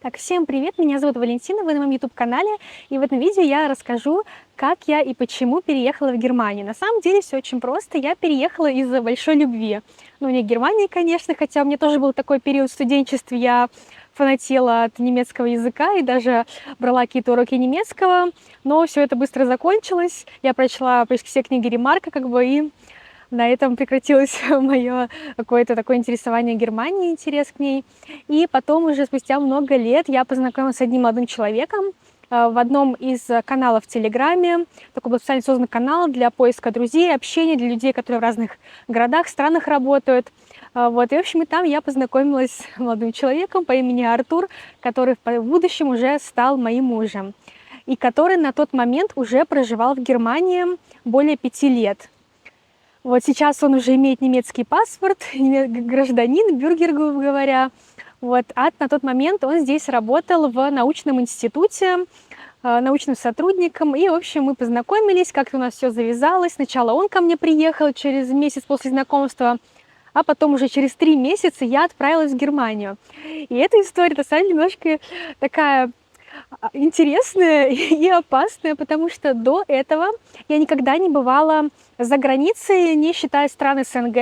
Так, всем привет, меня зовут Валентина, вы на моем YouTube-канале, и в этом видео я расскажу, как я и почему переехала в Германию. На самом деле все очень просто, я переехала из-за большой любви. Ну, не Германии, конечно, хотя у меня тоже был такой период в студенчестве, я фанатела от немецкого языка и даже брала какие-то уроки немецкого, но все это быстро закончилось. Я прочла почти все книги Ремарка, и на этом прекратилось мое какое-то такое интересование Германией, интерес к ней. И потом уже спустя много лет я познакомилась с одним молодым человеком в одном из каналов в Телеграме. Такой был специально создан канал для поиска друзей, общения, для людей, которые в разных городах, странах работают. Вот, и, в общем, и там я познакомилась с молодым человеком по имени Артур, который в будущем уже стал моим мужем, и который на тот момент уже проживал в Германии более 5 лет. Вот сейчас он уже имеет немецкий паспорт, гражданин, бюргер, грубо говоря. Вот. А на тот момент он здесь работал в научном институте, научным сотрудником. И, в общем, мы познакомились, как-то у нас все завязалось. Сначала он ко мне приехал через месяц после знакомства, а потом уже через 3 месяца я отправилась в Германию. И эта история, на самом деле, немножко такая интересная и опасная, потому что до этого я никогда не бывала за границей, не считая стран СНГ.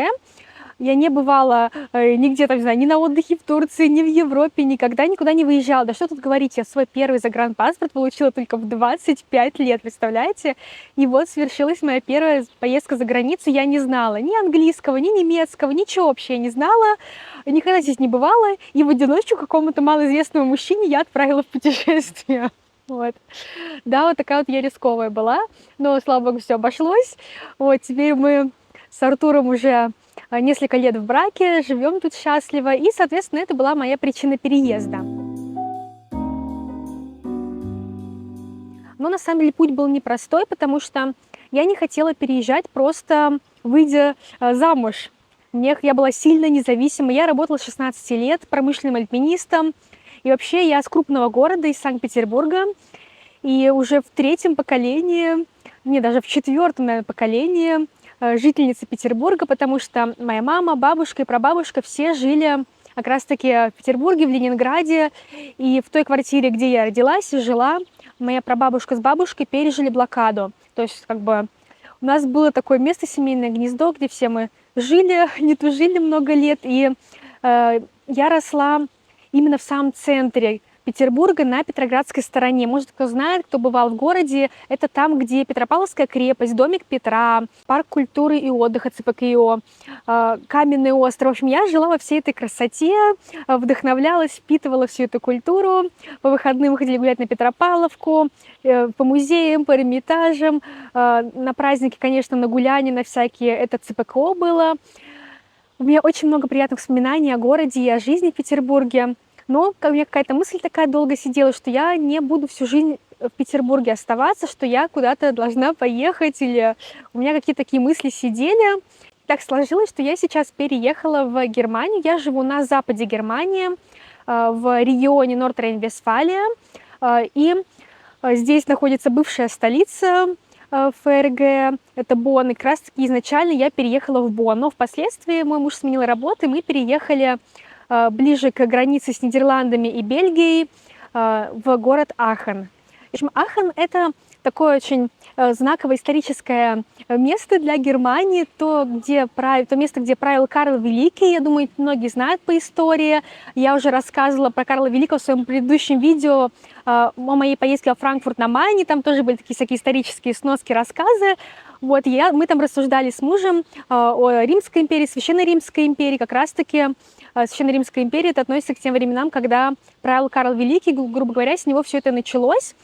Я не бывала нигде, там, не знаю, ни на отдыхе в Турции, ни в Европе, никогда никуда не выезжала. Да что тут говорить, я свой первый загранпаспорт получила только в 25 лет, представляете? И вот свершилась моя первая поездка за границу. Я не знала ни английского, ни немецкого, ничего вообще не знала. Никогда здесь не бывала. И в одиночку какому-то малоизвестному мужчине я отправила в путешествие. Вот. Да, вот такая вот я рисковая была. Но, слава богу, все обошлось. Вот, теперь мы с Артуром уже несколько лет в браке, живем тут счастливо, и, соответственно, это была моя причина переезда. Но на самом деле путь был непростой, потому что я не хотела переезжать, просто выйдя замуж. Я была сильно независима, я работала с 16 лет промышленным альпинистом, и вообще я с крупного города, из Санкт-Петербурга, и уже в третьем поколении, не, даже в четвертом, наверное, поколении жительницы Петербурга, потому что моя мама, бабушка и прабабушка все жили как раз-таки в Петербурге, в Ленинграде. И в той квартире, где я родилась и жила, моя прабабушка с бабушкой пережили блокаду. То есть у нас было такое место, семейное гнездо, где все мы жили, не тужили много лет. И я росла именно в самом центре Петербурга, на Петроградской стороне. Может, кто знает, кто бывал в городе, это там, где Петропавловская крепость, домик Петра, парк культуры и отдыха ЦПКИО, Каменный остров. В общем, я жила во всей этой красоте, вдохновлялась, впитывала всю эту культуру. По выходным мы ходили гулять на Петропавловку, по музеям, по Эрмитажам. На праздники, конечно, на гуляния, на всякие, это ЦПКО было. У меня очень много приятных воспоминаний о городе и о жизни в Петербурге. Но у меня какая-то мысль такая долго сидела, что я не буду всю жизнь в Петербурге оставаться, что я куда-то должна поехать, или у меня какие-то такие мысли сидели. Так сложилось, что я сейчас переехала в Германию. Я живу на западе Германии, в регионе Норд-Рейн-Вестфалия. И здесь находится бывшая столица ФРГ, это Бонн. И как раз таки изначально я переехала в Бонн. Но впоследствии мой муж сменил работу, и мы переехали ближе к границе с Нидерландами и Бельгией, в город Ахен. В общем, Ахен – это такое очень знаковое историческое место для Германии, то место, где правил Карл Великий. Я думаю, многие знают по истории. Я уже рассказывала про Карла Великого в своем предыдущем видео о моей поездке во Франкфурт на Майне. Там тоже были такие всякие исторические сноски, рассказы. Вот, мы там рассуждали с мужем о Римской империи, Священной Римской империи. Как раз-таки Священная Римская империя это относится к тем временам, когда правил Карл Великий, грубо говоря, с него все это началось.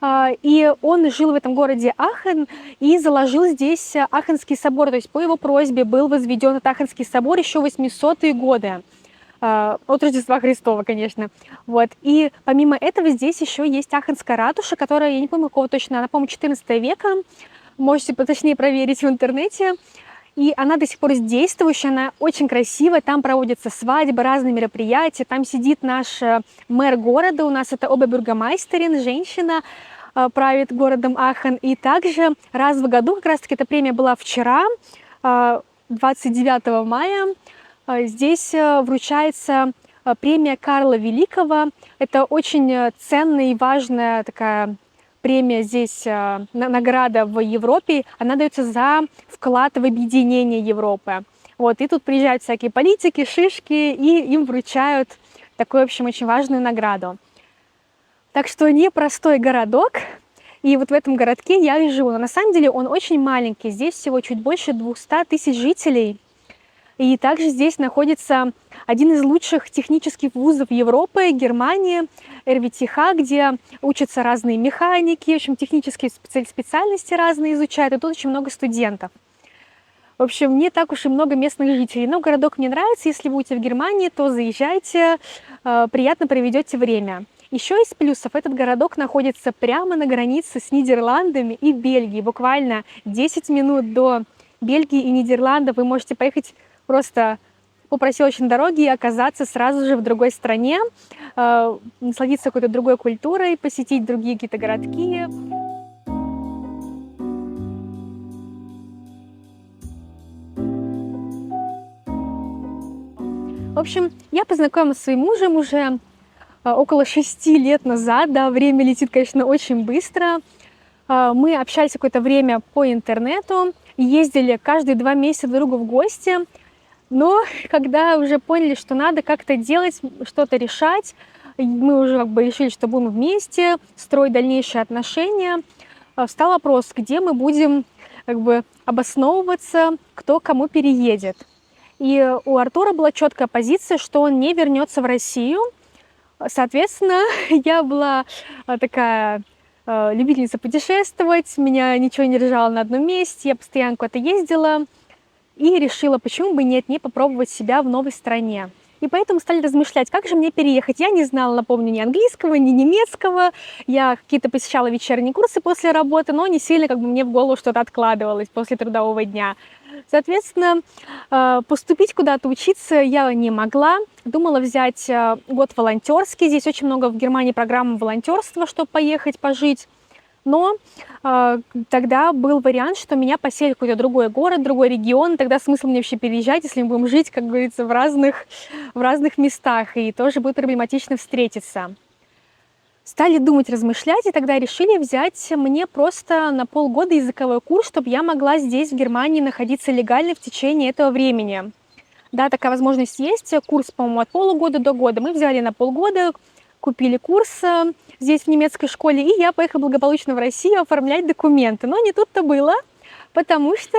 И он жил в этом городе Ахен и заложил здесь Ахенский собор. То есть по его просьбе был возведен этот Ахенский собор еще в 800-е годы. От Рождества Христова, конечно. Вот. И помимо этого здесь еще есть Ахенская ратуша, которая, я не помню какого точно, она, по-моему, 14 века. Можете поточнее проверить в интернете. И она до сих пор действующая, она очень красивая, там проводятся свадьбы, разные мероприятия, там сидит наш мэр города, у нас это обербюргомайстерин, женщина, правит городом Ахен. И также раз в году, как раз таки эта премия была вчера, 29 мая, здесь вручается премия Карла Великого. Это очень ценная и важная такая премия здесь, награда в Европе. Она дается за вклад в объединение Европы. Вот, и тут приезжают всякие политики, шишки, и им вручают такую, в общем, очень важную награду. Так что непростой городок, и вот в этом городке я и живу. Но на самом деле он очень маленький, здесь всего чуть больше 200 тысяч жителей. И также здесь находится один из лучших технических вузов Европы, Германии, РВТХ, где учатся разные механики, в общем, технические специальности разные изучают, и тут очень много студентов. В общем, не так уж и много местных жителей, но городок мне нравится. Если вы будете в Германии, то заезжайте, приятно проведете время. Еще из плюсов, этот городок находится прямо на границе с Нидерландами и Бельгией. Буквально 10 минут до Бельгии и Нидерландов вы можете поехать просто по проселочной дороге и оказаться сразу же в другой стране, насладиться какой-то другой культурой, посетить другие какие-то городки. В общем, я познакомилась со своим мужем уже около 6 лет назад. Да, время летит, конечно, очень быстро. Мы общались какое-то время по интернету, ездили каждые 2 месяца друг к другу в гости. Но когда уже поняли, что надо как-то делать, что-то решать, мы уже решили, что будем вместе, строить дальнейшие отношения, встал вопрос, где мы будем обосновываться, кто кому переедет. И у Артура была четкая позиция, что он не вернется в Россию. Соответственно, я была такая любительница путешествовать, меня ничего не держало на одном месте, я постоянно куда-то ездила. И решила, почему бы нет, не попробовать себя в новой стране. И поэтому стали размышлять, как же мне переехать. Я не знала, напомню, ни английского, ни немецкого. Я какие-то посещала вечерние курсы после работы, но не сильно мне в голову что-то откладывалось после трудового дня. Соответственно, поступить куда-то учиться я не могла. Думала взять год волонтерский. Здесь очень много в Германии программ волонтерства, чтобы поехать, пожить. Но тогда был вариант, что меня поселят в какой-то другой город, другой регион. Тогда смысл мне вообще переезжать, если мы будем жить, как говорится, в разных местах. И тоже будет проблематично встретиться. Стали думать, размышлять, и тогда решили взять мне просто на полгода языковой курс, чтобы я могла здесь, в Германии, находиться легально в течение этого времени. Да, такая возможность есть. Курс, по-моему, от полугода до года. Мы взяли на полгода, купили курс здесь в немецкой школе, и я поехала благополучно в Россию оформлять документы. Но не тут-то было, потому что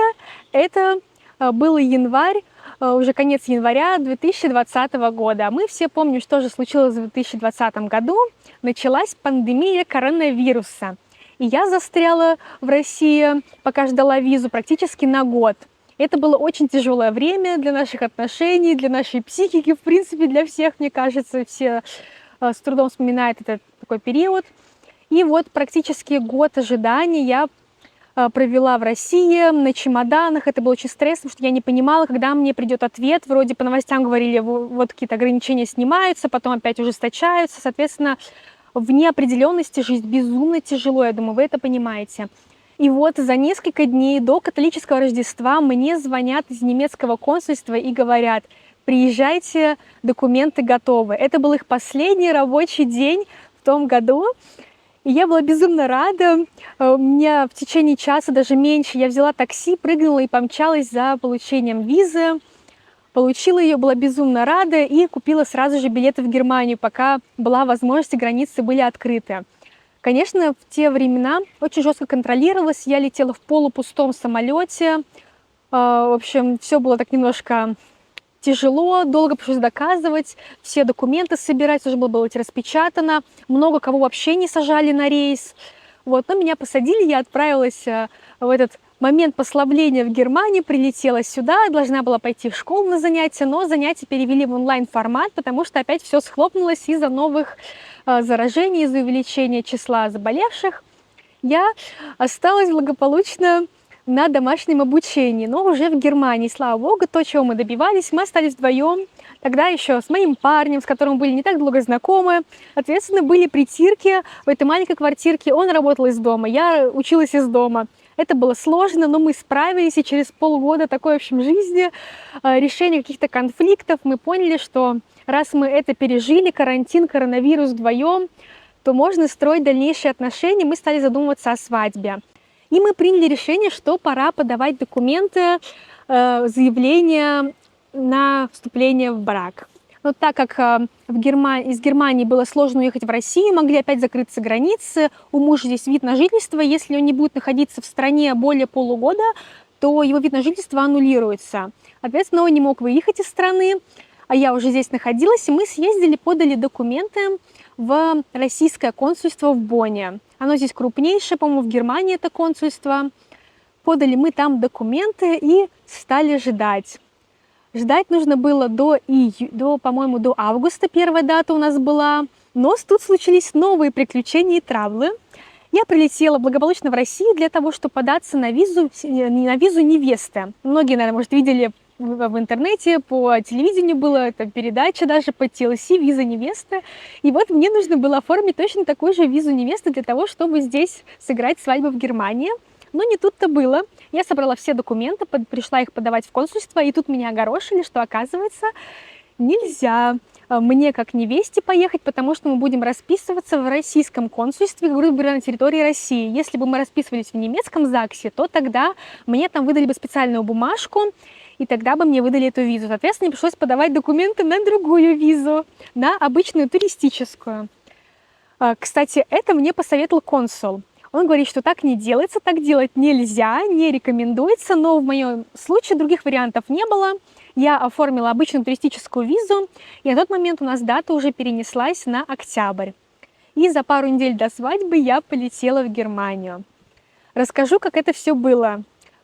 это был январь, уже конец января 2020 года. Мы все помним, что же случилось в 2020 году. Началась пандемия коронавируса. И я застряла в России, пока ждала визу, практически на год. Это было очень тяжелое время для наших отношений, для нашей психики, в принципе, для всех, мне кажется, все с трудом вспоминает этот такой период. И вот практически год ожидания я провела в России на чемоданах. Это было очень стрессово, потому что я не понимала, когда мне придет ответ. Вроде по новостям говорили, вот какие-то ограничения снимаются, потом опять ужесточаются. Соответственно, в неопределенности жить безумно тяжело, я думаю, вы это понимаете. И вот за несколько дней до католического Рождества мне звонят из немецкого консульства и говорят: приезжайте, документы готовы. Это был их последний рабочий день в том году. И я была безумно рада. У меня в течение часа, даже меньше, я взяла такси, прыгнула и помчалась за получением визы. Получила ее, была безумно рада и купила сразу же билеты в Германию, пока была возможность, и границы были открыты. Конечно, в те времена очень жестко контролировалось. Я летела в полупустом самолете. В общем, все было так немножко тяжело, долго пришлось доказывать, все документы собирать, уже было быть распечатано. Много кого вообще не сажали на рейс. Вот, но меня посадили, я отправилась в этот момент послабления в Германии, прилетела сюда, должна была пойти в школу на занятия, но занятия перевели в онлайн-формат, потому что опять все схлопнулось из-за новых заражений, из-за увеличения числа заболевших. Я осталась благополучно на домашнем обучении, но уже в Германии, слава богу, то, чего мы добивались, мы остались вдвоем. Тогда еще с моим парнем, с которым были не так долго знакомы. Соответственно, были притирки в этой маленькой квартирке. Он работал из дома, я училась из дома. Это было сложно, но мы справились, и через полгода такой, в общем, жизни, решения каких-то конфликтов, мы поняли, что раз мы это пережили, карантин, коронавирус вдвоем, то можно строить дальнейшие отношения. Мы стали задумываться о свадьбе. И мы приняли решение, что пора подавать документы, заявления на вступление в брак. Но так как из Германии было сложно уехать в Россию, могли опять закрыться границы, у мужа здесь вид на жительство, если он не будет находиться в стране более полугода, то его вид на жительство аннулируется. Соответственно, он не мог выехать из страны, а я уже здесь находилась, и мы съездили, подали документы в российское консульство в Бонне. Оно здесь крупнейшее, по-моему, в Германии это консульство. Подали мы там документы и стали ждать. Ждать нужно было по-моему, до августа, первая дата у нас была. Но тут случились новые приключения и травлы. Я прилетела благополучно в Россию для того, чтобы податься на визу невесты. Многие, наверное, может, видели в интернете, по телевидению была эта передача даже по TLC «Виза невесты». И вот мне нужно было оформить точно такую же визу невесты для того, чтобы здесь сыграть свадьбу в Германии. Но не тут-то было. Я собрала все документы, пришла их подавать в консульство, и тут меня огорошили, что, оказывается, нельзя мне как невесте поехать, потому что мы будем расписываться в российском консульстве, грубо говоря, на территории России. Если бы мы расписывались в немецком ЗАГСе, то тогда мне там выдали бы специальную бумажку, и тогда бы мне выдали эту визу. Соответственно, мне пришлось подавать документы на другую визу, на обычную туристическую. Кстати, это мне посоветовал консул. Он говорит, что так не делается, так делать нельзя, не рекомендуется, но в моем случае других вариантов не было. Я оформила обычную туристическую визу, и на тот момент у нас дата уже перенеслась на октябрь. И за пару недель до свадьбы я полетела в Германию. Расскажу, как это все было.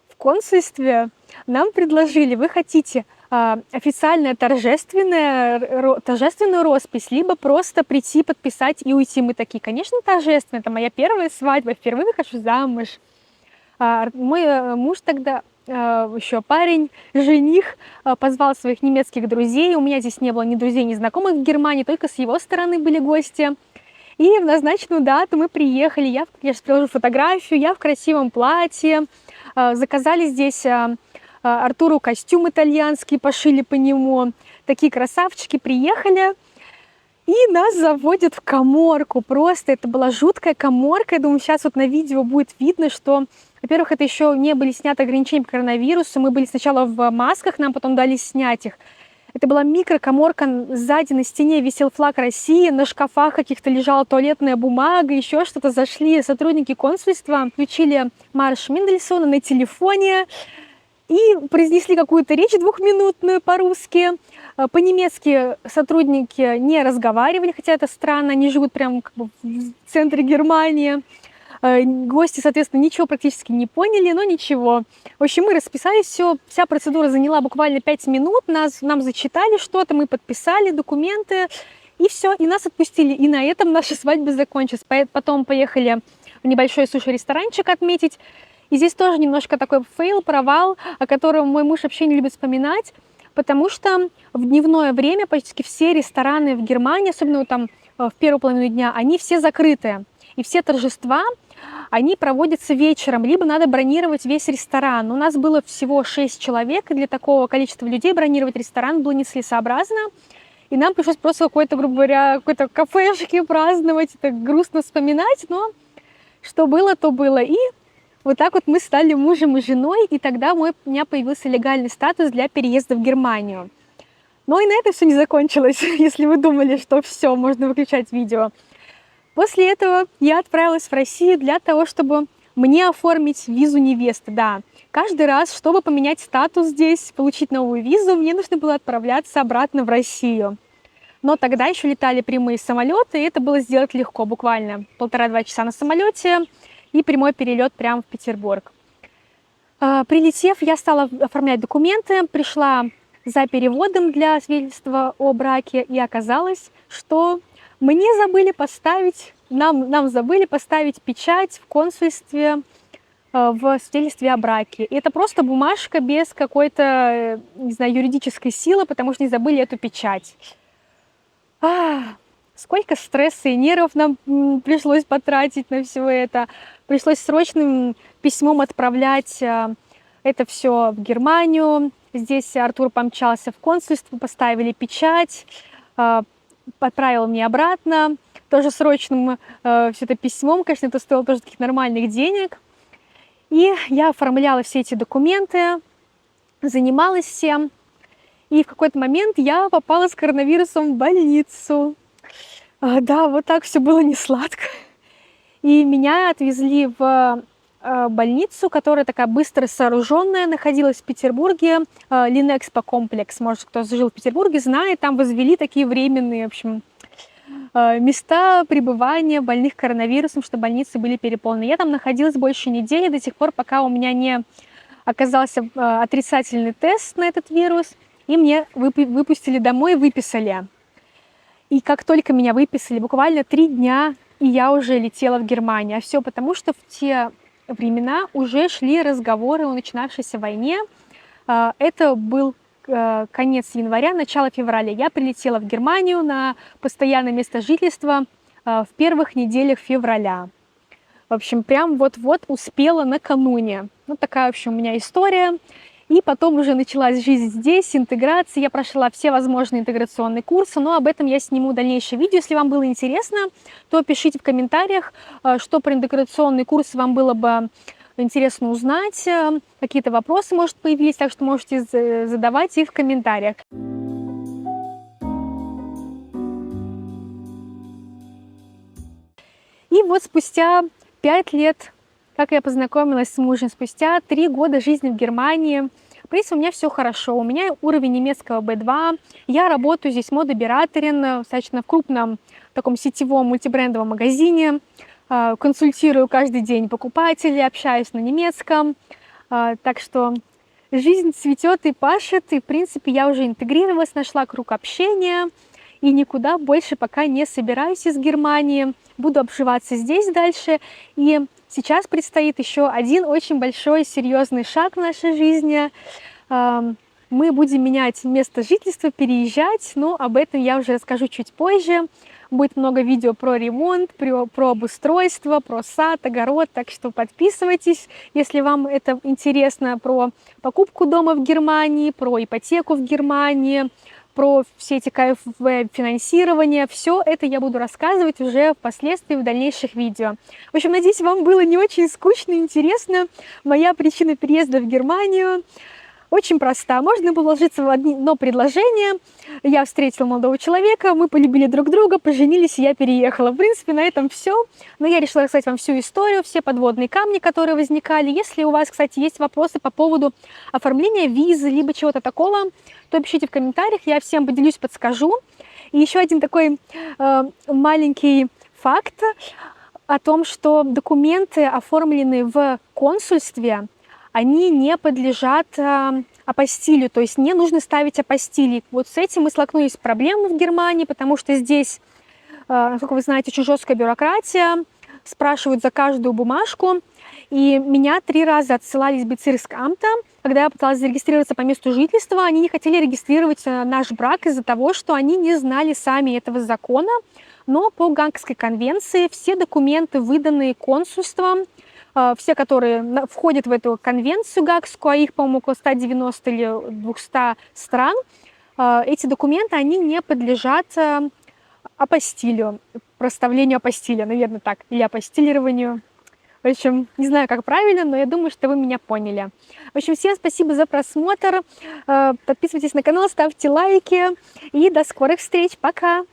В консульстве нам предложили, вы хотите официальную торжественную роспись, либо просто прийти, подписать и уйти. Мы такие, конечно, торжественно, это моя первая свадьба, впервые выхожу замуж. Мой муж тогда, еще парень, жених, позвал своих немецких друзей. У меня здесь не было ни друзей, ни знакомых в Германии, только с его стороны были гости. И в назначенную дату мы приехали, я сейчас приложу фотографию, я в красивом платье, заказали здесь Артуру костюм итальянский, пошили по нему. Такие красавчики, приехали, и нас заводят в каморку. Просто это была жуткая каморка. Я думаю, сейчас вот на видео будет видно, что, во-первых, это еще не были сняты ограничения по коронавирусу. Мы были сначала в масках, нам потом дали снять их. Это была микрокаморка, сзади на стене висел флаг России, на шкафах каких-то лежала туалетная бумага, еще что-то. Зашли сотрудники консульства, включили марш Мендельсона на телефоне и произнесли какую-то речь двухминутную по-русски. По-немецки сотрудники не разговаривали, хотя это странно, они живут прямо как бы в центре Германии. Гости, соответственно, ничего практически не поняли, но ничего. В общем, мы расписались, все, вся процедура заняла буквально 5 минут, нам зачитали что-то, мы подписали документы, и все, и нас отпустили. И на этом наша свадьба закончилась. Потом поехали в небольшой суши-ресторанчик отметить. И здесь тоже немножко такой фейл, провал, о котором мой муж вообще не любит вспоминать, потому что в дневное время почти все рестораны в Германии, особенно там в первую половину дня, они все закрыты. И все торжества, они проводятся вечером, либо надо бронировать весь ресторан. У нас было всего 6 человек, и для такого количества людей бронировать ресторан было нецелесообразно. И нам пришлось просто какой-то, грубо говоря, какой-то кафешки праздновать. Это грустно вспоминать, но что было, то было. И вот так вот мы стали мужем и женой, и тогда у меня появился легальный статус для переезда в Германию. Но и на этом все не закончилось, если вы думали, что все, можно выключать видео. После этого я отправилась в Россию для того, чтобы мне оформить визу невесты. Да, каждый раз, чтобы поменять статус здесь, получить новую визу, мне нужно было отправляться обратно в Россию. Но тогда еще летали прямые самолеты, и это было сделать легко, буквально 1,5-2 часа на самолете и прямой перелет прямо в Петербург. Прилетев, я стала оформлять документы, пришла за переводом для свидетельства о браке, и оказалось, что нам забыли поставить печать в консульстве в свидетельстве о браке. И это просто бумажка без какой-то, не знаю, юридической силы, потому что не забыли эту печать. сколько стресса и нервов нам пришлось потратить на все это. Пришлось срочным письмом отправлять это все в Германию. Здесь Артур помчался в консульство, поставили печать, отправил мне обратно. Тоже срочным все это письмом, конечно, это стоило тоже таких нормальных денег. И я оформляла все эти документы, занималась всем. И в какой-то момент я попала с коронавирусом в больницу. Да, вот так все было несладко. И меня отвезли в больницу, которая такая быстро сооруженная, находилась в Петербурге, Линэкспо комплекс. Может, кто жил в Петербурге, знает, там возвели такие временные, в общем, места пребывания больных коронавирусом, что больницы были переполнены. Я там находилась больше недели, до тех пор, пока у меня не оказался отрицательный тест на этот вирус, и мне выпустили домой, выписали. И как только меня выписали, буквально 3 дня, и я уже летела в Германию. А все потому, что в те времена уже шли разговоры о начинавшейся войне. Это был конец января, начало февраля. Я прилетела в Германию на постоянное место жительства в первых неделях февраля. В общем, прям вот-вот успела накануне. Вот такая, в общем, у меня история. И потом уже началась жизнь здесь, интеграция. Я прошла все возможные интеграционные курсы, но об этом я сниму дальнейшее видео. Если вам было интересно, то пишите в комментариях, что про интеграционные курсы вам было бы интересно узнать. Какие-то вопросы, может, появились, так что можете задавать их в комментариях. И вот спустя 5 лет, как я познакомилась с мужем, спустя 3 года жизни в Германии, в принципе, у меня все хорошо. У меня уровень немецкого B2. Я работаю здесь модебираторин, достаточно в крупном таком сетевом мультибрендовом магазине. Консультирую каждый день покупателей, общаюсь на немецком. Так что жизнь цветет и пашет. И, в принципе, я уже интегрировалась, нашла круг общения. И никуда больше пока не собираюсь из Германии. Буду обживаться здесь дальше. И сейчас предстоит еще один очень большой, серьезный шаг в нашей жизни. Мы будем менять место жительства, переезжать, но об этом я уже расскажу чуть позже. Будет много видео про ремонт, про обустройство, про сад, огород, так что подписывайтесь, если вам это интересно, про покупку дома в Германии, про ипотеку в Германии, про все эти кайфовые финансирования. Все это я буду рассказывать уже впоследствии в дальнейших видео. В общем, надеюсь, вам было не очень скучно и интересно. Моя причина переезда в Германию очень проста. Можно было вложиться в одно предложение. Я встретила молодого человека, мы полюбили друг друга, поженились, и я переехала. В принципе, на этом все. Но я решила рассказать вам всю историю, все подводные камни, которые возникали. Если у вас, кстати, есть вопросы по поводу оформления визы, либо чего-то такого, то пишите в комментариях, я всем поделюсь, подскажу. И еще один такой маленький факт о том, что документы, оформленные в консульстве, они не подлежат апостилю, то есть не нужно ставить апостили. Вот с этим мы столкнулись с проблемой в Германии, потому что здесь, насколько вы знаете, очень жесткая бюрократия, спрашивают за каждую бумажку. И меня 3 раза отсылали из Безиркsamta, когда я пыталась зарегистрироваться по месту жительства, они не хотели регистрировать наш брак из-за того, что они не знали сами этого закона. Но по Гаагской конвенции все документы, выданные консульством, все, которые входят в эту конвенцию Гаагскую, а их, по-моему, около 190 или 200 стран, эти документы, они не подлежат апостилю, проставлению апостиля, наверное, так, или апостилированию. В общем, не знаю, как правильно, но я думаю, что вы меня поняли. В общем, всем спасибо за просмотр. Подписывайтесь на канал, ставьте лайки. И до скорых встреч. Пока!